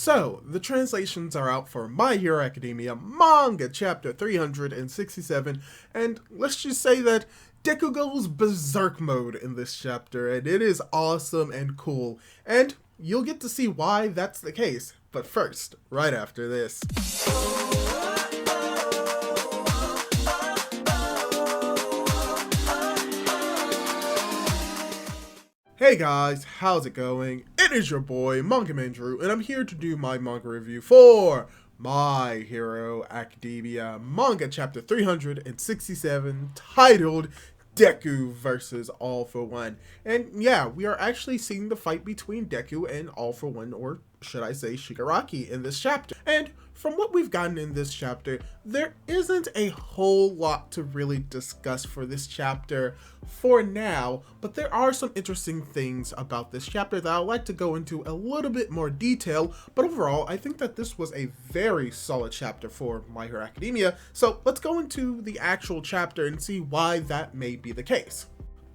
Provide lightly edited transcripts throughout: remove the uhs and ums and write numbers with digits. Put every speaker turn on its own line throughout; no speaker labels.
So, the translations are out for My Hero Academia Manga Chapter 367, and let's just say that Deku goes berserk mode in this chapter, and it is awesome and cool, and you'll get to see why that's the case. But first, right after this. Hey guys, how's it going? It is your boy, Manga Man Drew, and I'm here to do my manga review for My Hero Academia Manga Chapter 367, titled Deku versus All For One. And yeah, we are actually seeing the fight between Deku and All For One, or should I say Shigaraki, in this chapter. And from what we've gotten in this chapter, there isn't a whole lot to really discuss for this chapter for now, but there are some interesting things about this chapter that I'd like to go into a little bit more detail. But overall, I think that this was a very solid chapter for My Hero Academia, so let's go into the actual chapter and see why that may be the case.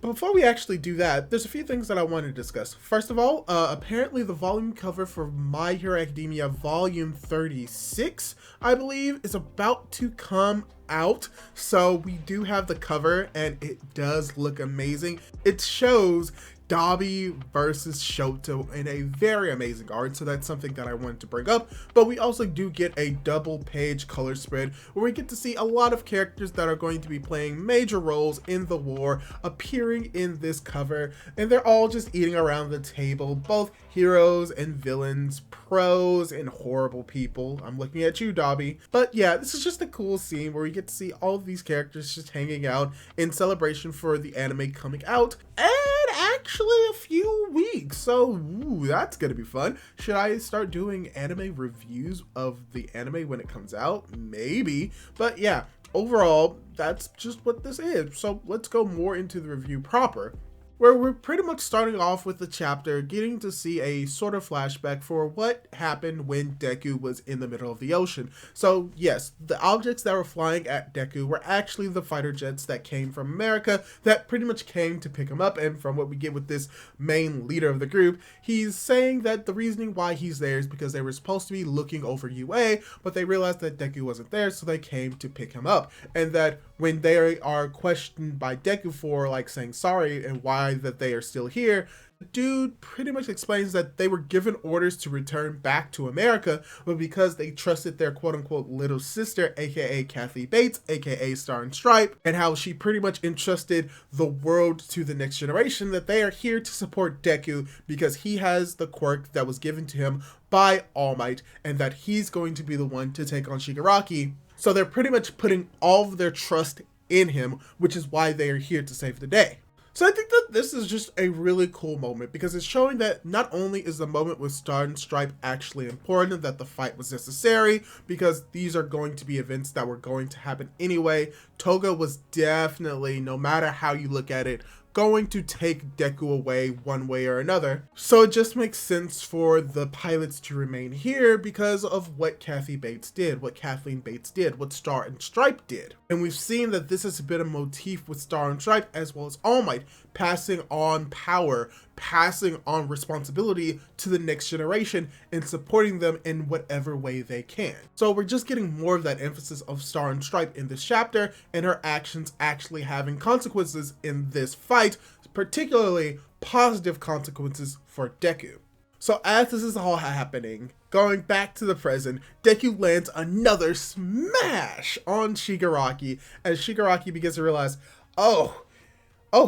But before we actually do that, there's a few things that I want to discuss. First of all, apparently the volume cover for My Hero Academia Volume 36, I believe, is about to come out. So we do have the cover, and it does look amazing. It shows Dabi versus Shoto in a very amazing art, so that's something that I wanted to bring up. But we also do get a double page color spread where we get to see a lot of characters that are going to be playing major roles in the war appearing in this cover, and they're all just eating around the table, both heroes and villains, pros and horrible people. I'm looking at you, Dabi. But yeah, this is just a cool scene where we get to see all of these characters just hanging out in celebration for the anime coming out, and actually a few weeks, so that's gonna be fun. Should I start doing anime reviews of the anime when it comes out? Maybe. But yeah, overall, that's just what this is. So let's go more into the review proper, where we're pretty much starting off with the chapter getting to see a sort of flashback for what happened when Deku was in the middle of the ocean. So yes, the objects that were flying at Deku were actually the fighter jets that came from America that pretty much came to pick him up. And from what we get with this main leader of the group, he's saying that the reasoning why he's there is because they were supposed to be looking over UA, but they realized that Deku wasn't there, so they came to pick him up. And that when they are questioned by Deku for like saying sorry and why that they are still here, the dude pretty much explains that they were given orders to return back to America, but because they trusted their quote-unquote little sister, aka Kathy Bates, aka Star and Stripe, and how she pretty much entrusted the world to the next generation, that they are here to support Deku because he has the quirk that was given to him by All Might, and that he's going to be the one to take on Shigaraki. So they're pretty much putting all of their trust in him, which is why they are here to save the day. So I think that this is just a really cool moment because it's showing that not only is the moment with Star and Stripe actually important, that the fight was necessary, because these are going to be events that were going to happen anyway. Toga was definitely, no matter how you look at it, going to take Deku away one way or another. So it just makes sense for the pilots to remain here because of what Kathy Bates did, what Kathleen Bates did, what Star and Stripe did. And we've seen that this has been a motif with Star and Stripe as well as All Might, passing on power, passing on responsibility to the next generation and supporting them in whatever way they can. So we're just getting more of that emphasis of Star and Stripe in this chapter, and her actions actually having consequences in this fight, particularly positive consequences for Deku. So as this is all happening, going back to the present, Deku lands another smash on Shigaraki as Shigaraki begins to realize, oh,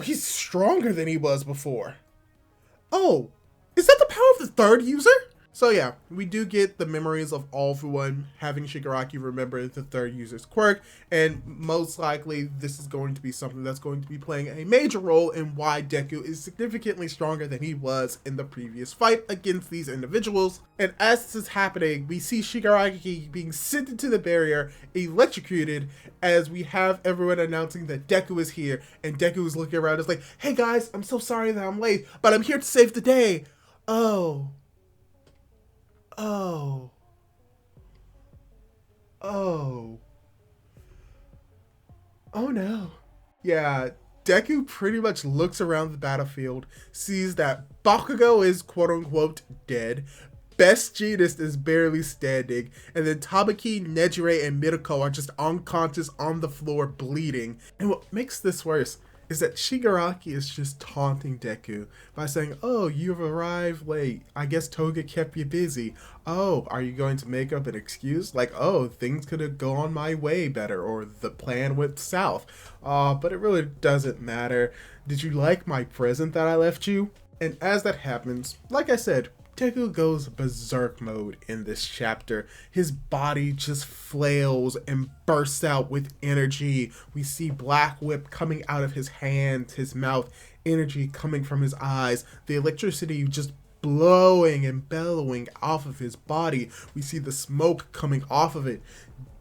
he's stronger than he was before. Oh, is that the power of the third user? So yeah, we do get the memories of All For One having Shigaraki remember the third user's quirk, and most likely this is going to be something that's going to be playing a major role in why Deku is significantly stronger than he was in the previous fight against these individuals. And as this is happening, we see Shigaraki being sent into the barrier, electrocuted, as we have everyone announcing that Deku is here, and Deku is looking around, is like, hey guys, I'm so sorry that I'm late, but I'm here to save the day. Oh no. Yeah, Deku pretty much looks around the battlefield, sees that Bakugo is quote unquote dead, best Genist is barely standing, and then Tamaki, Nejire, and Mirako are just unconscious on the floor bleeding. And what makes this worse is that Shigaraki is just taunting Deku by saying, oh, you've arrived late. I guess Toga kept you busy. Oh, are you going to make up an excuse? Like, oh, things could have gone my way better, or the plan went south. But it really doesn't matter. Did you like my present that I left you? And as that happens, like I said, Deku goes berserk mode in this chapter. His body just flails and bursts out with energy. We see Black Whip coming out of his hands, his mouth, energy coming from his eyes, the electricity just blowing and bellowing off of his body. We see the smoke coming off of it.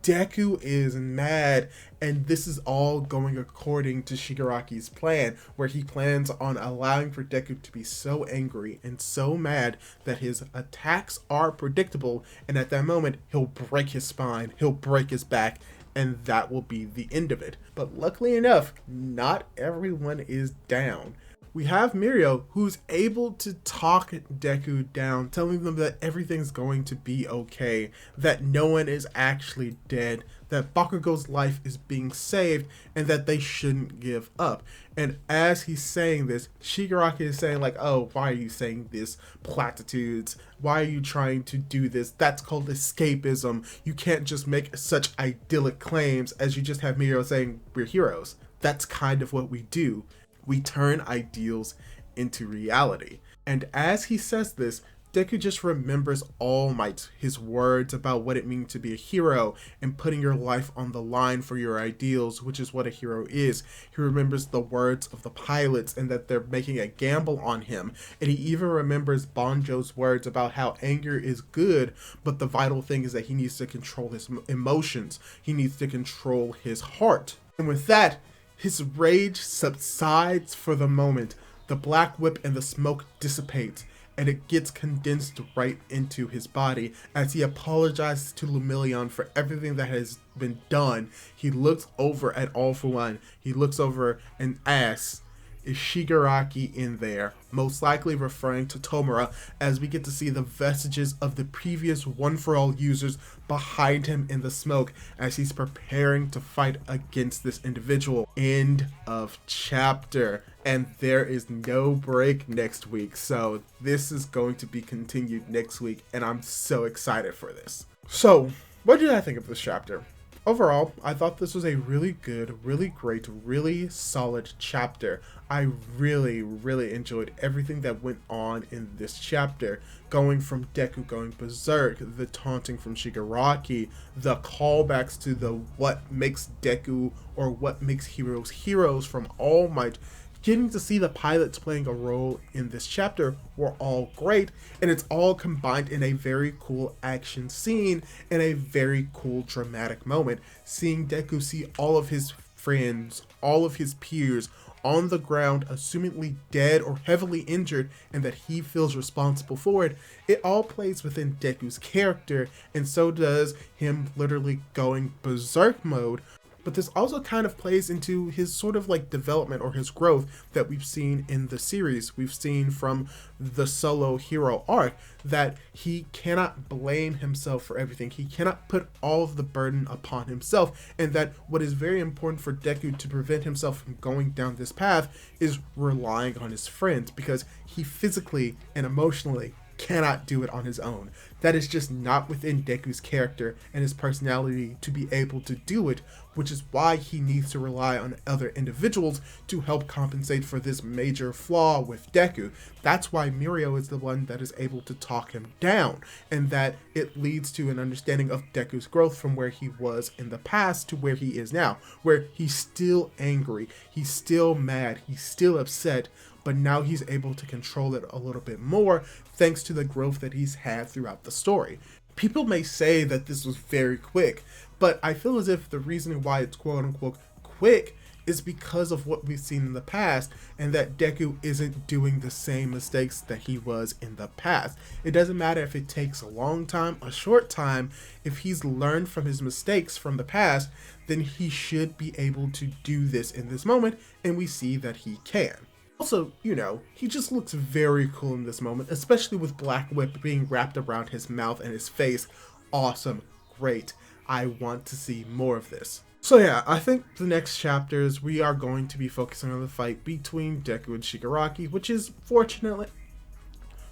Deku is mad, and this is all going according to Shigaraki's plan, where he plans on allowing for Deku to be so angry and so mad that his attacks are predictable, and at that moment, he'll break his spine, he'll break his back, and that will be the end of it. But luckily enough, not everyone is down. We have Mirio, who's able to talk Deku down, telling them that everything's going to be okay, that no one is actually dead, that Bakugo's life is being saved, and that they shouldn't give up. And as he's saying this, Shigaraki is saying like, oh, why are you saying this platitudes? Why are you trying to do this? That's called escapism. You can't just make such idyllic claims as you just have Mirio saying, we're heroes. That's kind of what we do. We turn ideals into reality. And as he says this, Deku just remembers All Might, his words about what it means to be a hero and putting your life on the line for your ideals, which is what a hero is. He remembers the words of the pilots and that they're making a gamble on him. And he even remembers Banjo's words about how anger is good, but the vital thing is that he needs to control his emotions. He needs to control his heart. And with that, his rage subsides for the moment. The Black Whip and the smoke dissipates, and it gets condensed right into his body as he apologizes to Lumillion for everything that has been done. He looks over at All For One. He looks over and asks, is Shigaraki in there? Most likely referring to Tomura, as we get to see the vestiges of the previous One For All users behind him in the smoke as he's preparing to fight against this individual. End of chapter. And there is no break next week, so this is going to be continued next week, and I'm so excited for this. So, what did I think of this chapter? Overall, I thought this was a really good, really great, really solid chapter. I really enjoyed everything that went on in this chapter. Going from Deku going berserk, the taunting from Shigaraki, the callbacks to the what makes Deku or what makes heroes heroes from All Might. Getting to see the pilots playing a role in this chapter were all great, and it's all combined in a very cool action scene and a very cool dramatic moment. Seeing Deku see all of his friends, all of his peers on the ground, assumingly dead or heavily injured, and that he feels responsible for it, it all plays within Deku's character, and so does him literally going berserk mode. But this also kind of plays into his sort of like development or his growth that we've seen in the series. We've seen from the solo hero arc that he cannot blame himself for everything. He cannot put all of the burden upon himself, and that what is very important for Deku to prevent himself from going down this path is relying on his friends, because he physically and emotionally cannot do it on his own. That is just not within Deku's character and his personality to be able to do it, which is why he needs to rely on other individuals to help compensate for this major flaw with Deku. That's why Mirio is the one that is able to talk him down, and that it leads to an understanding of Deku's growth from where he was in the past to where he is now, where he's still angry, he's still mad, he's still upset, but now he's able to control it a little bit more thanks to the growth that he's had throughout the story. People may say that this was very quick, but I feel as if the reason why it's quote-unquote quick is because of what we've seen in the past, and that Deku isn't doing the same mistakes that he was in the past. It doesn't matter if it takes a long time, a short time. If he's learned from his mistakes from the past, then he should be able to do this in this moment, and we see that he can. Also, you know, he just looks very cool in this moment, especially with Black Whip being wrapped around his mouth and his face. Awesome. Great. I want to see more of this. So yeah, I think the next chapters we are going to be focusing on the fight between Deku and Shigaraki, which is fortunately...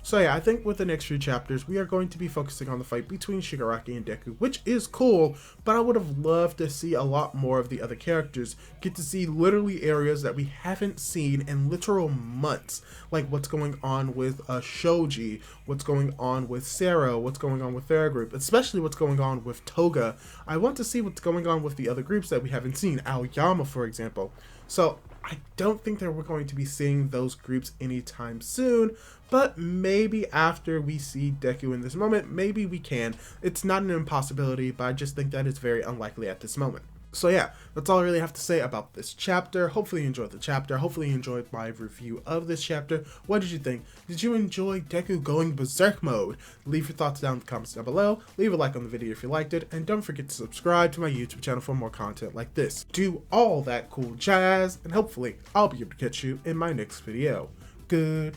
So yeah, I think with the next few chapters, we are going to be focusing on the fight between Shigaraki and Deku, which is cool, but I would have loved to see a lot more of the other characters, get to see literally areas that we haven't seen in literal months, like what's going on with Shoji, what's going on with Sero, what's going on with their group, especially what's going on with Toga. I want to see what's going on with the other groups that we haven't seen, Aoyama for example. So I don't think that we're going to be seeing those groups anytime soon, but maybe after we see Deku in this moment, maybe we can. It's not an impossibility, but I just think that it's very unlikely at this moment. So yeah, that's all I really have to say about this chapter. Hopefully you enjoyed the chapter. Hopefully you enjoyed my review of this chapter. What did you think? Did you enjoy Deku going berserk mode? Leave your thoughts down in the comments down below. Leave a like on the video if you liked it. And don't forget to subscribe to my YouTube channel for more content like this. Do all that cool jazz. And hopefully I'll be able to catch you in my next video. Goodbye.